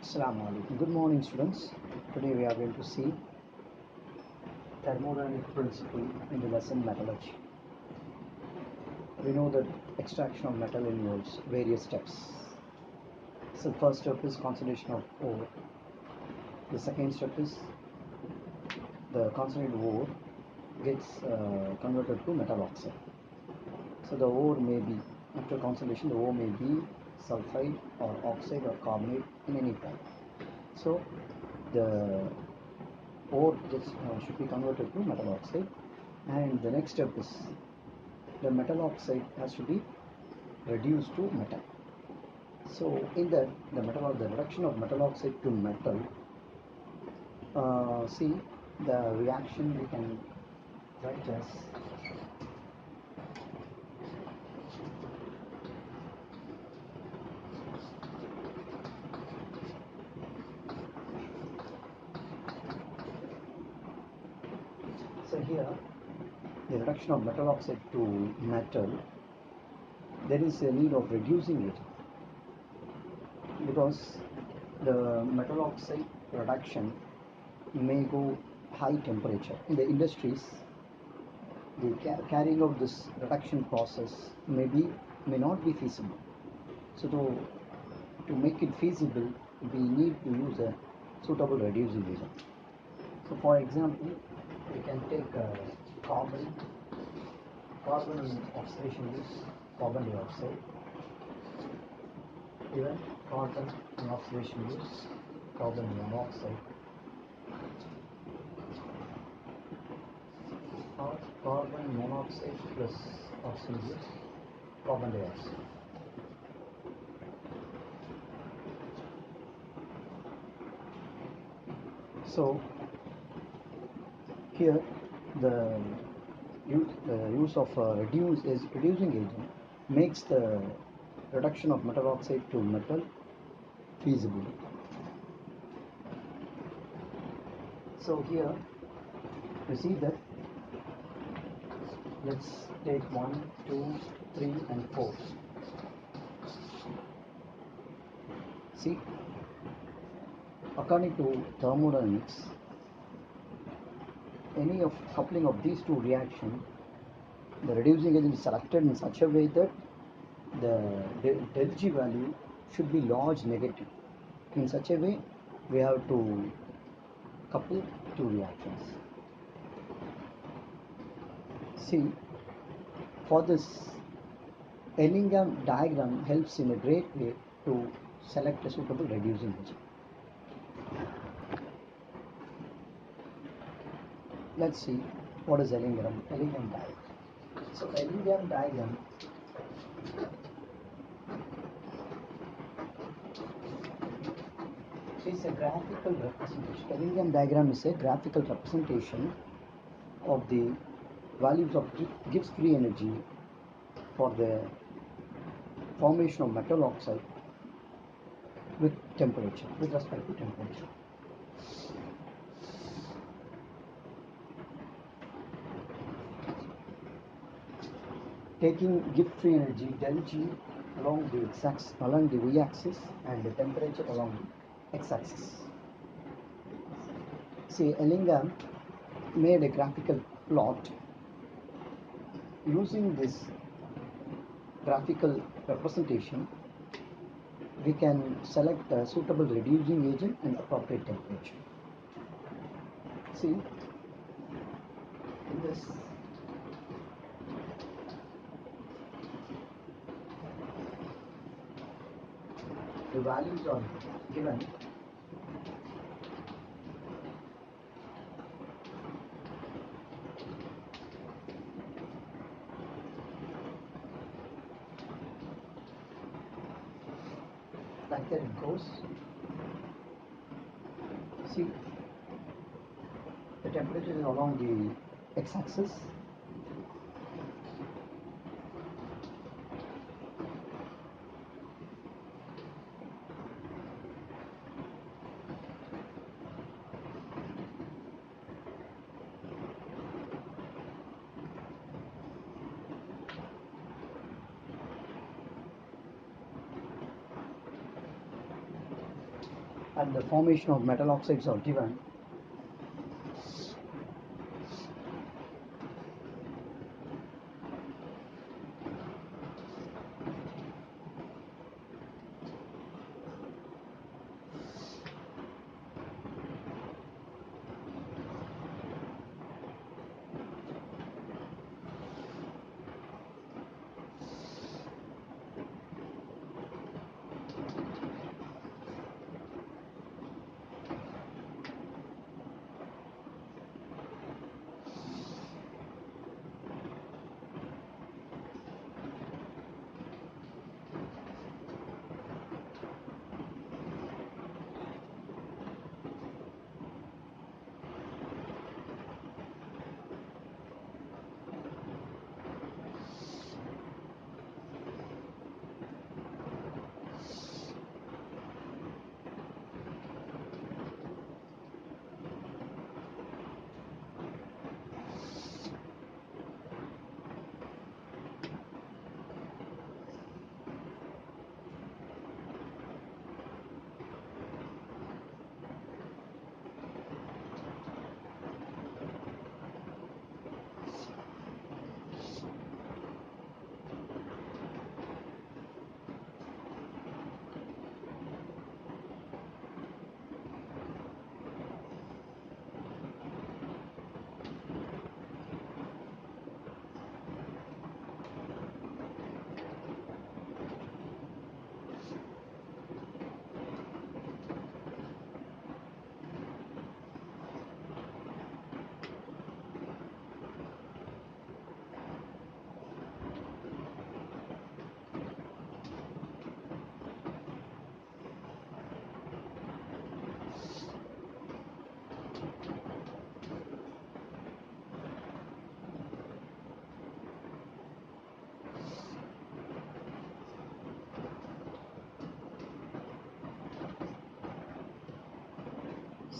Assalamu alaikum. Good morning, students. Today we are going to see thermodynamic principle in the lesson metallurgy. We know that extraction of metal involves various steps. So first step is concentration of ore. The second step is the concentrated ore gets converted to metal oxide. So the ore may be, after concentration, the ore may be sulfide or oxide or carbonate in any form. So the ore should be converted to metal oxide, and the next step is the metal oxide has to be reduced to metal. So in that, the reduction of metal oxide to metal, see the reaction we can write as here the reduction of metal oxide to metal, there is a need of reducing it because the metal oxide reduction may go high temperature. In the industries, the carrying out this reduction process may not be feasible. So to make it feasible, we need to use a suitable reducing agent. So for example, we can take carbon oxidation use carbon dioxide, even carbon in oxidation use carbon monoxide, or carbon monoxide plus oxygen use carbon dioxide. So here the use of reducing agent makes the reduction of metal oxide to metal feasible. So here you see that, let's take 1, 2, 3 and 4. See, according to thermodynamics, any of coupling of these two reactions, the reducing agent is selected in such a way that the del G value should be large negative. In such a way, we have to couple two reactions. See, for this, Ellingham diagram helps in a great way to select a suitable reducing agent. Let's see what is Ellingham diagram. So Ellingham diagram is a graphical representation. Ellingham diagram is a graphical representation of the values of Gibbs free energy for the formation of metal oxide with temperature, with respect to temperature. Taking Gibbs free energy del G along the y-axis and the temperature along the x-axis. See, Ellingham made a graphical plot. Using this graphical representation, we can select a suitable reducing agent and appropriate temperature. See, in this, the values are given. Like that it goes. See, the temperature is along the x-axis. and the formation of metal oxides are given.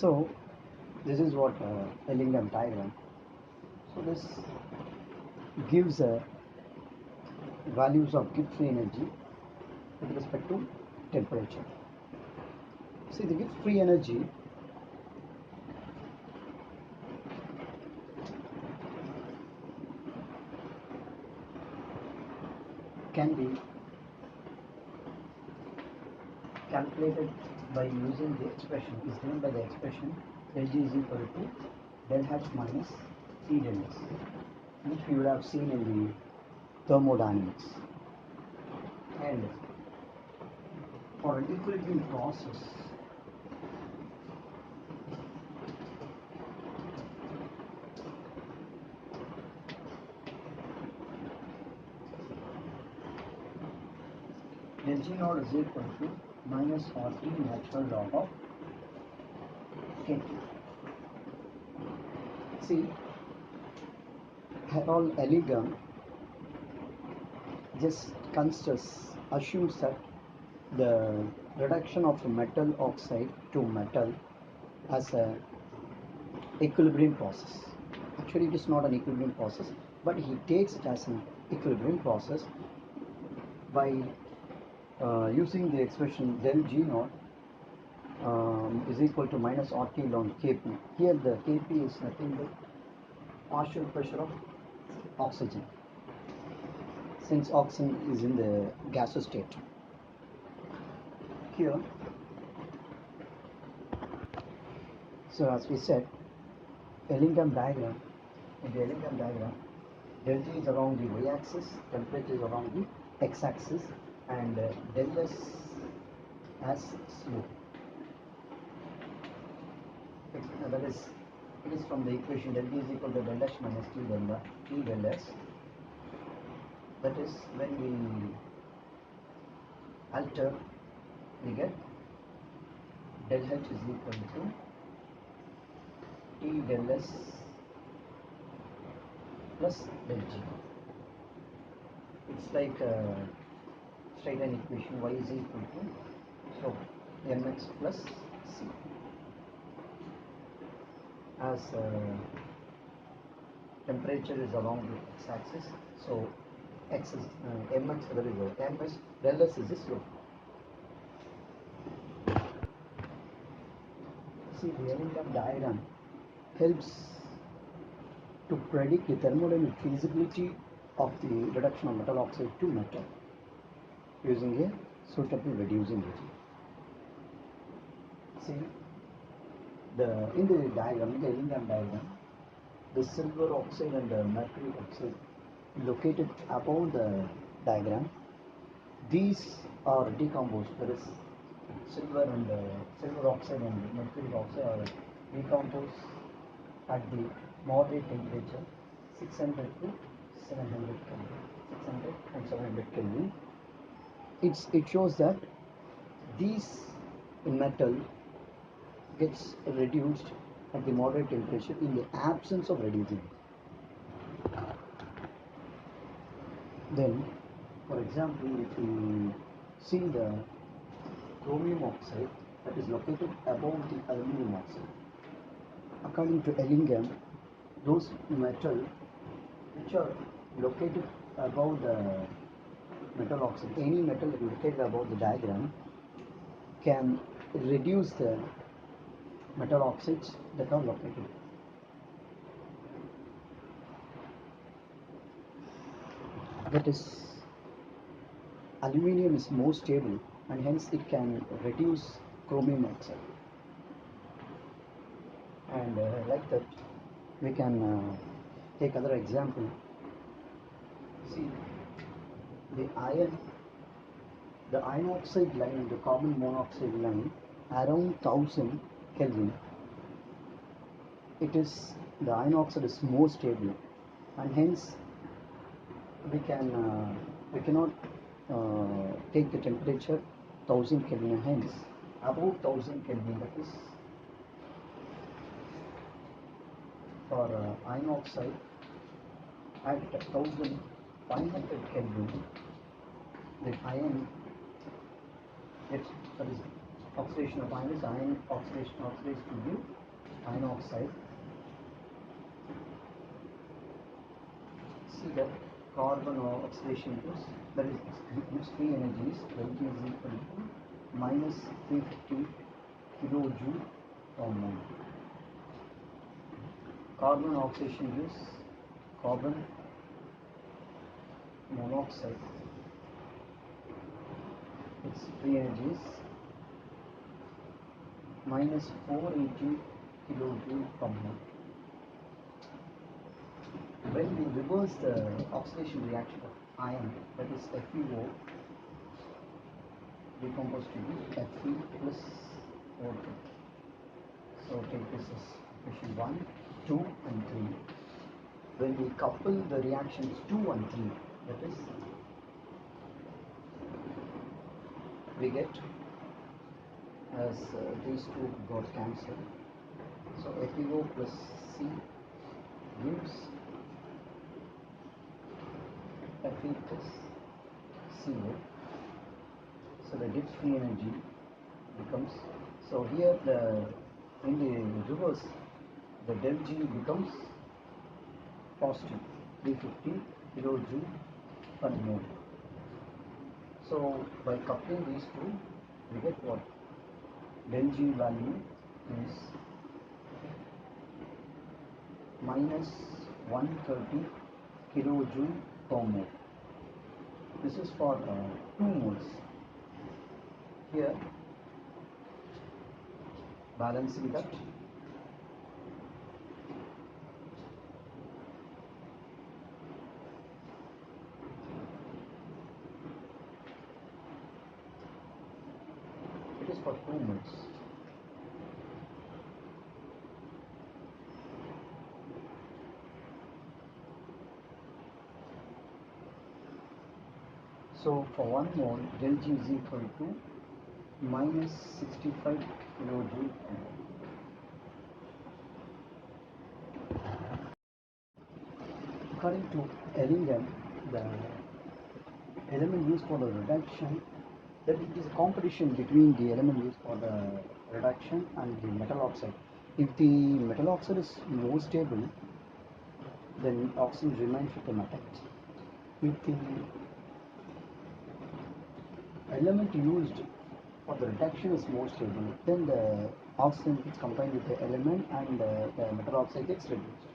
So this is what Ellingham diagram. So this gives values of gift free energy with respect to temperature. See, the gift free energy can be calculated by using the expression, is given by the expression del G is equal to del H minus T del S, which we would have seen in the thermodynamics. And for an equilibrium process, del G naught is equal to minus RT natural log of K. See, Harold Ellingham just assumes that the reduction of metal oxide to metal as a equilibrium process. Actually, it is not an equilibrium process, but he takes it as an equilibrium process by using the expression del G naught is equal to minus RT ln Kp. Here the Kp is nothing but partial pressure of oxygen, since oxygen is in the gaseous state. Here, so as we said, Ellingham diagram, in the Ellingham diagram, del G is along the y-axis, temperature is along the x-axis, and del S as slope. That is, it is from the equation del G is equal to del H minus T del S. That is, when we alter, we get del H is equal to T del S plus del G. It's like a straight line equation, y is equal to slope mx plus c. As temperature is along the x-axis, so x is mx, that is ms, del S is the slope. See, the Ellingham diagram helps to predict the thermodynamic feasibility of the reduction of metal oxide to metal using a suitable reducing agent. See, in the diagram, in the Ellingham diagram, the silver oxide and the mercury oxide located above the diagram, these are decomposed. That is, silver oxide and mercury oxide are decomposed at the moderate temperature 600 to 700 Kelvin. 600 and 700 Kelvin. It shows that these metal gets reduced at the moderate temperature in the absence of reducing. Then, for example, if we see the chromium oxide that is located above the aluminum oxide, according to Ellingham, those metal which are located above the metal oxide, any metal located above the diagram can reduce the metal oxides that are located. That is, aluminium is more stable and hence it can reduce chromium oxide. And like that, we can take other example. See, the iron oxide line and the carbon monoxide line around 1000 Kelvin. The iron oxide is more stable, and hence we cannot take the temperature 1000 Kelvin. Hence, above 1000 Kelvin, that is for iron oxide at 1500 Kelvin, the iron gets, that is, oxidation of iron is iron oxidation to give iron oxide. See that carbon oxidation gives, that is, gives free energies. Energy is equal to minus 350 kilojoule per mole. Carbon oxidation gives carbon monoxide. Its free energies minus 480 kilojoule per mole. When we reverse the oxidation reaction of iron, that is FeO, decomposed to be Fe plus O2. So take this as equation 1, 2 and 3. When we couple the reactions 2 and 3, that is, we get as these two got cancelled. So FeO plus C gives Fe plus CO. So the Gibbs free energy becomes, so here in the reverse, the del G becomes positive, 350 kilojoule per mole. So by coupling these two, we get what? Del G value is minus 130 kilojoule per mole. This is for 2 moles. Here, balancing that, it is for 2 moles. So for 1 mole, del G is equal to minus 65 kilojoule per mole. According to Ellingham, the element used for the reduction, that it is a competition between the element used for the reduction and the metal oxide. If the metal oxide is more stable, then oxygen remains with the metal. If the element used or the reduction is more stable, then the oxygen gets combined with the element and the metal oxide gets reduced.